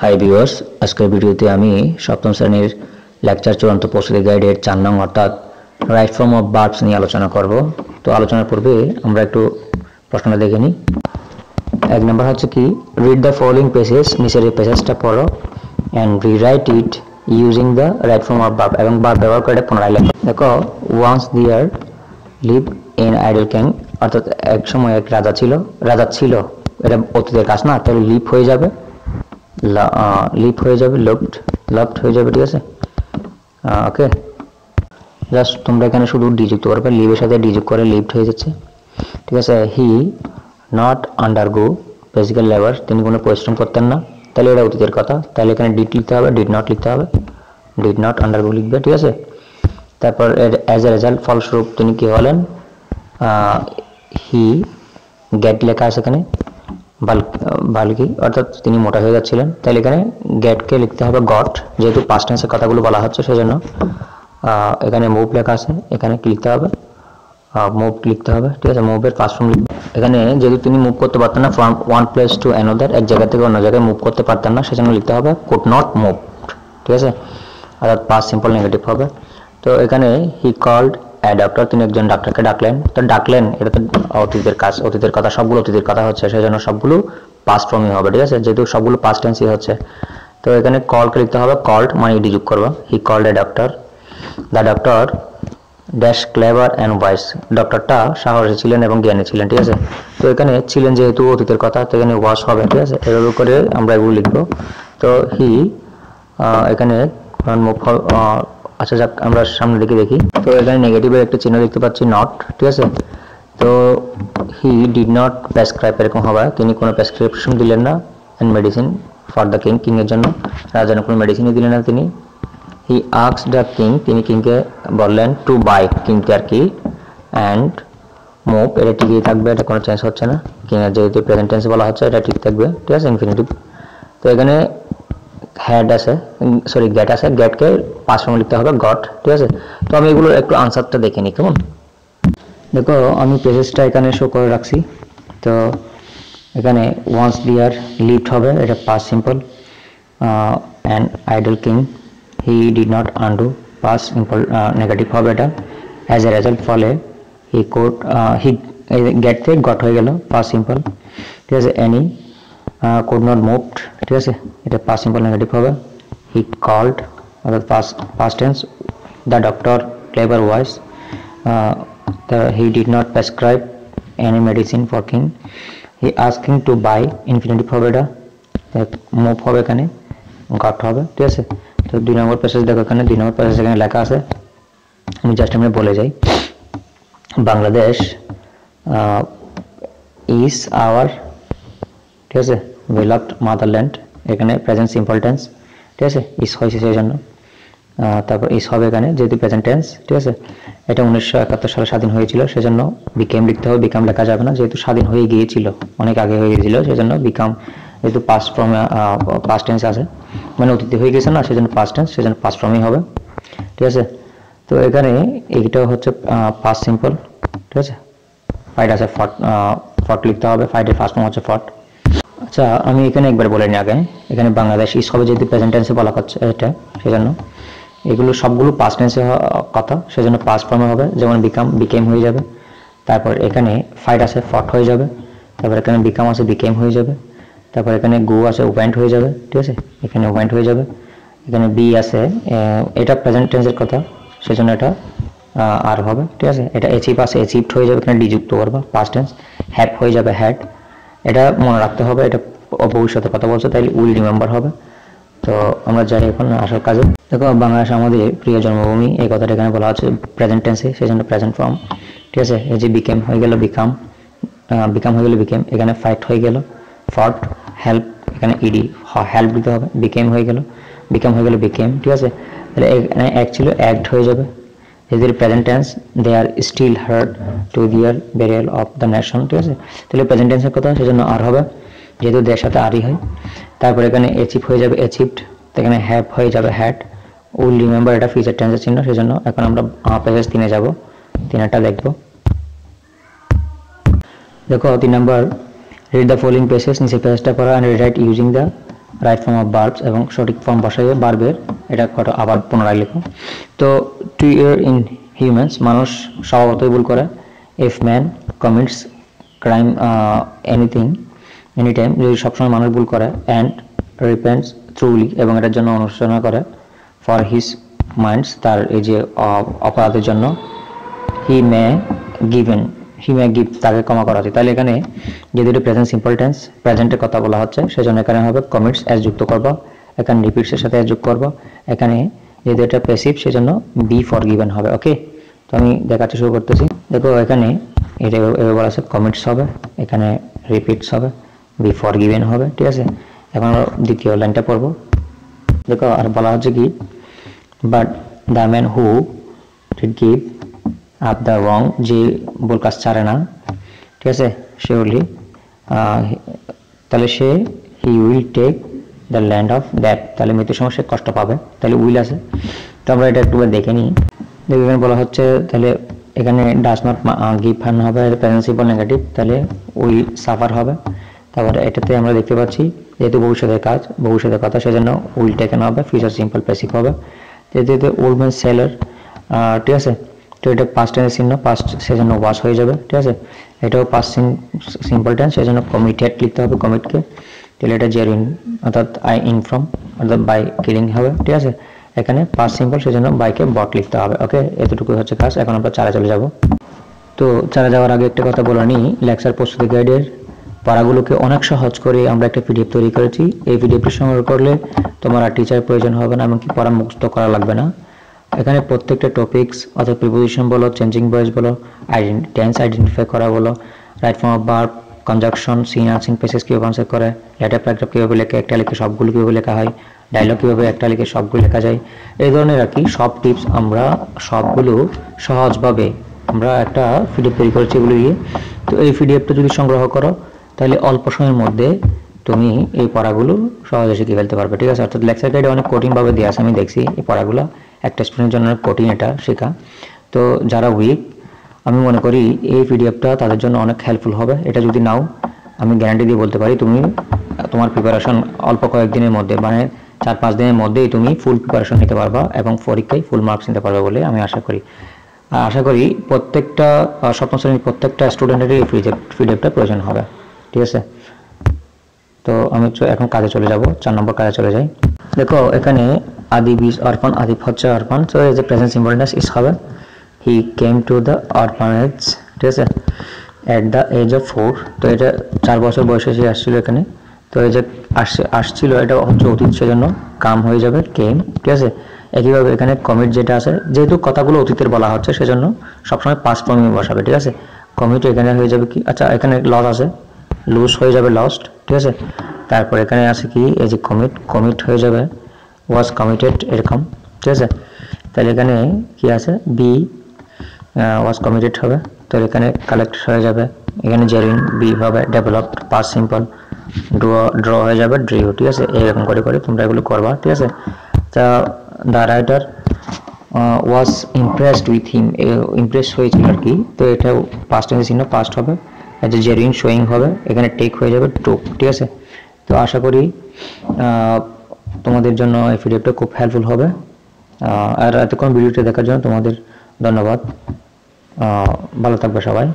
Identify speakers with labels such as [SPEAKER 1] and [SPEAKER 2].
[SPEAKER 1] Hi viewers, আজকের ভিডিওতে আমি সপ্তম শ্রেণীর লেকচার চূড়ান্ত প্রস্তুতি গাইডের 4 নং অর্থাৎ রাইট ফর্ম অফ ভার্বস নিয়ে আলোচনা করব। তো আলোচনার পূর্বে আমরা একটু প্রশ্নটা দেখে নিই। এক নম্বর হচ্ছে কি, রিড দ্য ফলোইং পেজেস, নিচের এই পেজেসটা পড়ো and rewrite it using the right form of verb, এবং ভার্ব ব্যবহার করে পুনরায় লেখো। দেখো, once there live in idle king, অর্থাৎ এক সময় এক রাজা ছিল, এটা অতীতের কাজ না, তাহলে লিভ হয়ে যাবে, লিপ হয়ে যাবে, লফট হয়ে যাবে, ঠিক আছে। ওকে, জাস্ট তোমরা এখানে শুধু ডি যুক্ত করবে, লিভের সাথে ডি যুক্ত করে লিফট হয়ে যাচ্ছে, ঠিক আছে। He not undergo physical labour, তিনি কোনো পরিশ্রম করতেন না, তাহলে এটা অতীতের কথা, তাহলে এখানে ডিড লিখতে হবে, ডিড নট লিখতে হবে, ডিড নট আন্ডারগো লিখবে, ঠিক আছে। তারপর অ্যাজ এ রেজাল্ট, ফলস্বরূপ তিনি কি হলেন, হি গেট লেখা আছে এখানে, বাল্কি অর্থাৎ তিনি মোটা হয়ে যাচ্ছিলেন, তাহলে এখানে গেটকে লিখতে হবে গট, যেহেতু পাস্ট টেন্সের কথাগুলো বলা হচ্ছে সেজন্য। এখানে মুভ লেখা আছে, এখানে কি লিখতে হবে, মুভ লিখতে হবে, ঠিক আছে। মুভের পাস্ট ফর্ম লিখবে। এখানে যেহেতু তিনি মুভ করতে পারতেন না, from one place to another, এক জায়গা থেকে অন্য জায়গায় মুভ করতে পারতেন না, সেজন্য লিখতে হবে কুড নট মুভ, ঠিক আছে, অর্থাৎ পাস্ট সিম্পল নেগেটিভ হবে। তো এখানে হি কল্ড এ ডক্টর, তিনি একজন ডাক্তারকে ডাকলেন, তো ডাকলেন এটা তো অতীতের কাজ, অতীতের কথা, সবগুলো অতীতের কথা হচ্ছে, সেজন্য সবগুলো পাস্ট ফর্মই হবে, ঠিক আছে, যেহেতু সবগুলো পাস্ট টেন্সই হচ্ছে। তো এখানে কলকে লিখতে হবে, কল্ড মানে ইডি যোগ করবো, he called a doctor, the doctor dash clever and wise, ডক্টরটা সাহসী ছিলেন এবং জ্ঞানী ছিলেন, ঠিক আছে। তো এখানে ছিলেন যেহেতু অতীতের কথা, তো এখানে ওয়াস হবে, ঠিক আছে, এভাবে করে আমরা এগুলো লিখবো। তো হি এখানে আচ্ছা যাক, আমরা সামনের দিকে দেখি। তো এখানে নেগেটিভের একটা চিহ্ন দেখতে পাচ্ছি, নট, ঠিক আছে। তো হি ডিড নট প্রেসক্রাইব, এরকম হবে, তিনি কোনো প্রেসক্রিপশন দিলেন না, and medicine for the king, কিংয়ের জন্য, রাজার কোনো মেডিসিনই দিলেন না তিনি। হি আস্কড দ্য কিং, তিনি কিংকে বললেন টু বাই, কিনতে আর কি, অ্যান্ড মুভ, এটা ঠিকই থাকবে, এটা কোনো চেঞ্জ হচ্ছে না, কিংয়ের যেহেতু প্রেজেন্ট টেন্সে বলা হচ্ছে এটা ঠিক থাকবে, ঠিক আছে, ইনফিনিটিভ। তো এখানে হ্যাড আছে, সরি গেট আছে, গেটকে পাস্ট ফর্মে লিখতে হবে গট, ঠিক আছে। তো আমি এগুলোর একটু আনসারটা দেখে নিই, কেমন। দেখো, আমি পেজেসটা এখানে শো করে রাখছি। তো এখানে ওয়ান্স দেয়ার লিভড হবে, এটা past simple, and idol king, he did not undo, past simple negative হবে এটা। অ্যাজ এ রেজাল্ট, ফলে হি কোড, হি গেট থেকে গট হয়ে গেল, পাস্ট সিম্পল, ঠিক আছে। এনি could not moved, ঠিক আছে, এটা পাস্ট সিম্পল নেগেটিভ হবে। হি কল্ড অর্থাৎ past tense, the doctor clever wise, he did not prescribe any medicine for king, he asking to buy, infinitive হবে, এটা মুভ হবে, এখানে গট হবে, ঠিক আছে। তো 2 নম্বর প্যাসেজ দেখো, এখানে 2 নম্বর প্যাসেজ এখানে লেখা আছে, আমি জাস্ট আমি বলে যাই। বাংলাদেশ ইজ আওয়ার, ঠিক আছে, বেলভড মাদারল্যান্ড, এখানে প্রেজেন্ট সিম্পল টেন্স, ঠিক আছে, ইস হয়েছে সেই জন্য। তারপর ইস হবে এখানে যেহেতু প্রেজেন্ট টেন্স, ঠিক আছে। এটা 1971 সালে স্বাধীন হয়েছিল, সেজন্য বিকেম লিখতে হবে, বিকাম লেখা যাবে না, যেহেতু স্বাধীন হয়ে গিয়েছিল, অনেক আগে হয়ে গিয়েছিল, সেজন্য বিকাম, যেহেতু পাস্ট ফর্মে পাস্ট টেন্স আছে, মানে অতীতে হয়ে গেছে না, সেজন্য পাস্ট টেন্স, সেজন্য পাস্ট ফর্মই হবে, ঠিক আছে। তো এখানে এইটা হচ্ছে পাস্ট সিম্পল, ঠিক আছে। ফাইট আছে, ফট লিখতে হবে, ফাইটের ফার্স্ট ফর্ম হচ্ছে ফট। আচ্ছা, আমি এখানে একবার বলে নিই আগে, এখানে বাংলাদেশ ইস হবে যেহেতু প্রেজেন্ট টেন্সে বলা হচ্ছে এটা, সেজন্য এগুলো সবগুলো পাস্ট টেন্সে কথা, সেজন্য পাস্ট ফর্মে হবে, যেমন বিকেম হয়ে যাবে। তারপর এখানে ফাইট আছে, ফট হয়ে যাবে। তারপর এখানে বিকাম আছে, বিকেম হয়ে যাবে। তারপর এখানে গো আছে, ওয়েন্ট হয়ে যাবে, ঠিক আছে, এখানে ওয়েন্ট হয়ে যাবে। এখানে বি আছে, এটা প্রেজেন্ট টেন্সের কথা, সেজন্য এটা আর হবে, ঠিক আছে। এটা অ্যাচিভ আছে, অ্যাচিভড হয়ে যাবে, এখানে ডি যুক্ত করবা, পাস্ট টেন্স। হ্যাভ হয়ে যাবে, হ্যাড, এটা মনে রাখতে হবে, এটা ভবিষ্যতে কথা বলছে, তাই উইল রিমেম্বার হবে। তো আমরা যাই এখন আসল কাজে। দেখো, বাংলাদেশ আমাদের প্রিয় জন্মভূমি, এই কথাটা এখানে বলা হচ্ছে প্রেজেন্ট টেন্সে, সেজন্য প্রেজেন্ট ফর্ম, ঠিক আছে। এই যে বিকেম হয়ে গেল বিকাম, বিকাম হয়ে গেল বিকেম, এখানে ফাইট হয়ে গেল ফট, হেল্প এখানে ইডি, হেল্প দিতে হবে, বিকেম হয়ে গেল বিকাম হয়ে গেল বিকেম, ঠিক আছে। তাহলে এখানে এক ছিল, অ্যাক্ট হয়ে যাবে, যেহেতু present tense, they are still hard to their burial of the nation, ঠিক আছে। তাহলে প্রেজেন্ট টেন্সের কথা, সেজন্য আর হবে, যেহেতু দের সাথে আরই হয়। তারপর এখানে অ্যাচিভ হয়ে যাবে অ্যাচিভড, এখানে হ্যাভ হয়ে যাবে হ্যাড, উইল রিমেম্বার এটা ফিউচার টেন্সের চিহ্ন, সেজন্য এখন আমরা পেজ 3-এ যাব, 3-টা দেখবো। দেখো 3 নম্বর, রিড দ্য ফলোইং পেজেস, নিচে পেজটা পড়া, and rewrite using the right form of verbs এবং সঠিক ফর্ম বসাইয়ে ভার্বের এটা কত আবার পুনরায় লিখো। তো টু ইয়ার ইন হিউম্যানস, মানুষ স্বভাবতই ভুল করে। If man commits crime anything any time, যদি সবসময় মানুষ ভুল করে। অ্যান্ড রিপেন্টস ট্রুলি, এবং এটার জন্য অনুশোচনা করে। ফর হিজ মাইন্ডস, তার এই যে অপরাধের জন্য। হি মে গিভ, তাকে ক্ষমা করা উচিত। তাহলে এখানে যেহেতু প্রেজেন্ট সিম্পল টেন্স, প্রেজেন্টের কথা বলা হচ্ছে, সেজন্য এখানে হবে কমিটস এস যুক্ত করব, এখানে রিপিটসের সাথে এস যোগ করব। এখানে যেহেতু এটা প্যাসিভ, সেজন্য বি ফরগিভেন হবে। ওকে, তো আমি দেখাতে শুরু করতেছি। দেখো এখানে এটা এভাবে বলা আছে, কমিটস হবে, এখানে রিপিটস হবে, বি ফরগিভেন হবে। ঠিক আছে, এখন আমরা দ্বিতীয় লাইনটা পড়ব। দেখো আর বলা হচ্ছে কি, but the man who did give up the wrong, যে ভুল কাজ ছাড়ে না, ঠিক আছে, শিওরলি, তাহলে সে he will take the land of that, তাহলে মৃত্যুর সময় সে কষ্ট পাবে, তাহলে উইল আছে। তো আমরা এটা একটু দেখে নিই। দেখো এখানে বলা হচ্ছে, তাহলে এখানে ডাজ নট গিভ ফান হবে, প্রেজেন্ট সিম্পল নেগেটিভ, তাহলে উইল সাফার হবে। তারপরে এটাতে আমরা দেখতে পাচ্ছি যেহেতু ভবিষ্যতের কাজ, ভবিষ্যতের কথা, সেজন্য উইল টেকেন হবে, ফিউচার সিম্পল প্যাসিভ হবে। যেহেতু ওল্ড ম্যান সেলার, ঠিক আছে, তো এটা পাস্ট টেন্সের চিহ্ন, পাস্ট, সেজন্য ওয়াশ হয়ে যাবে। ঠিক আছে, এটাও পাস্ট সিম্পল টেন্স, সেজন্য কমিটেড লিখতে হবে, কমিটকে। তাহলে এটা জেরিন, অর্থাৎ আই ইন ফ্রম, অর্থাৎ বাই কিলিং হবে। ঠিক আছে, এখানে পাস্ট সিম্পল, সেজন্য বাইকে বট লিখতে হবে। ওকে, এতটুকুই হচ্ছে কাজ। এখন আমরা চারে চলে যাব। তো চারে যাওয়ার আগে একটা কথা বলে নিই, লেকচার প্রস্তুতি গাইডের পড়াগুলোকে অনেক সহজ করে আমরা একটা পিডিএফ তৈরি করেছি। এই পিডিএফটি সংগ্রহ করলে তোমার আর টিচার প্রয়োজন হবে না, এমনকি পড়া মুখস্থ করা লাগবে না। এখানে প্রত্যেকটা টপিকস, অর্থাৎ প্রিপোজিশন বলো, চেঞ্জিং ভয়েস বলো, টেন্স আইডেন্টিফাই করা বলো, right form of verb, conjunction, seen unseen passage কীভাবে কনসেপ্ট করে, লেটার প্যারাগ্রাফ কীভাবে লেখে, একটা লিখে সবগুলো কীভাবে লেখা হয়, ডায়লগ কীভাবে একটা লিখে সবগুলো লেখা যায়, এই ধরনের আর কি সব টিপস আমরা সবগুলো সহজভাবে আমরা একটা পিডিএফ তৈরি করেছি এগুলো দিয়ে। তো এই পিডিএফটা যদি সংগ্রহ করো, তাহলে অল্প সময়ের মধ্যে তুমি এই পড়াগুলো সহজে শিখে ফেলতে পারবে। ঠিক আছে, অর্থাৎ লেকচার গাইডে অনেক কঠিনভাবে দেওয়া আছে, আমি দেখছি এই পড়াগুলো একটা স্টুডেন্টের জন্য অনেক কঠিন এটা শেখা। তো যারা উইক, আমি মনে করি এই পিডিএফটা তাদের জন্য অনেক হেল্পফুল হবে। এটা যদি নাও, আমি গ্যারান্টি দিয়ে বলতে পারি তুমি তোমার প্রিপারেশন অল্প কয়েকদিনের মধ্যে, মানে 4-5 দিনের মধ্যেই তুমি ফুল প্রিপারেশন নিতে পারবা এবং পরীক্ষায় ফুল মার্কস নিতে পারবে বলে আমি আশা করি। আশা করি প্রত্যেকটা সপ্তম শ্রেণীর প্রত্যেকটা স্টুডেন্টেরই এই পিডিএফটা প্রয়োজন হবে। ঠিক আছে, তো আমি এখন কাজে চলে যাব, 4 নম্বর কাজে চলে যাই। দেখো এখানে আদিব ইজ অরফান, আদিব হচ্ছে অরফান, সো এই যে প্রেজেন্ট সিম্পল টেন্স ইজ হবে হি কেম টু দ্য অরফানেজ। ঠিক আছে, এট দ্য এজ অফ 4, তো এটা 4 বছর বয়সে সে আসছিল এখানে। তো এই যে আসছিল, এটা হচ্ছে অতীত, সেজন্য কাম হয়ে যাবে কেম। ঠিক আছে, একইভাবে এখানে কমিট যেটা আছে, যেহেতু কথাগুলো অতীতের বলা হচ্ছে, সেজন্য সবসময় পাস্ট ফর্মে বসাবে। ঠিক আছে, কমিট এখানে হয়ে যাবে কি, আচ্ছা এখানে লস আছে, লুজ হয়ে যাবে লস্ট। ঠিক আছে, তারপর এখানে আছে কি, এই যে কমিট হয়ে যাবে ওয়াজ কমিটেড, এরকম। ঠিক আছে, তাহলে এখানে কি আছে, বি ওয়াজ কমিটেড হবে, তো এখানে কালেক্ট হয়ে যাবে, এখানে জেরিন, বি হবে ডেভেলপড, পাস্ট সিম্পল, ড্র হয়ে যাবে ড্রিউ। ঠিক আছে, এরকম করে করে তোমরা এগুলো করবা। ঠিক আছে, তা the writer was impressed with him, Impress হয়েছিল আর কি, তো এটা পাস্ট টেন্সের চিহ্ন, পাস্ট হবে, যে জেরিন শোয়িং হবে, এখানে টেক হয়ে যাবে টুক। ঠিক আছে, তো আশা করি তোমাদের জন্য এই পিডিএফটা খুব হেল্পফুল হবে। আর এতক্ষণ ভিডিওটি দেখার জন্য তোমাদের ধন্যবাদ। ভালো থাকবে সবাই।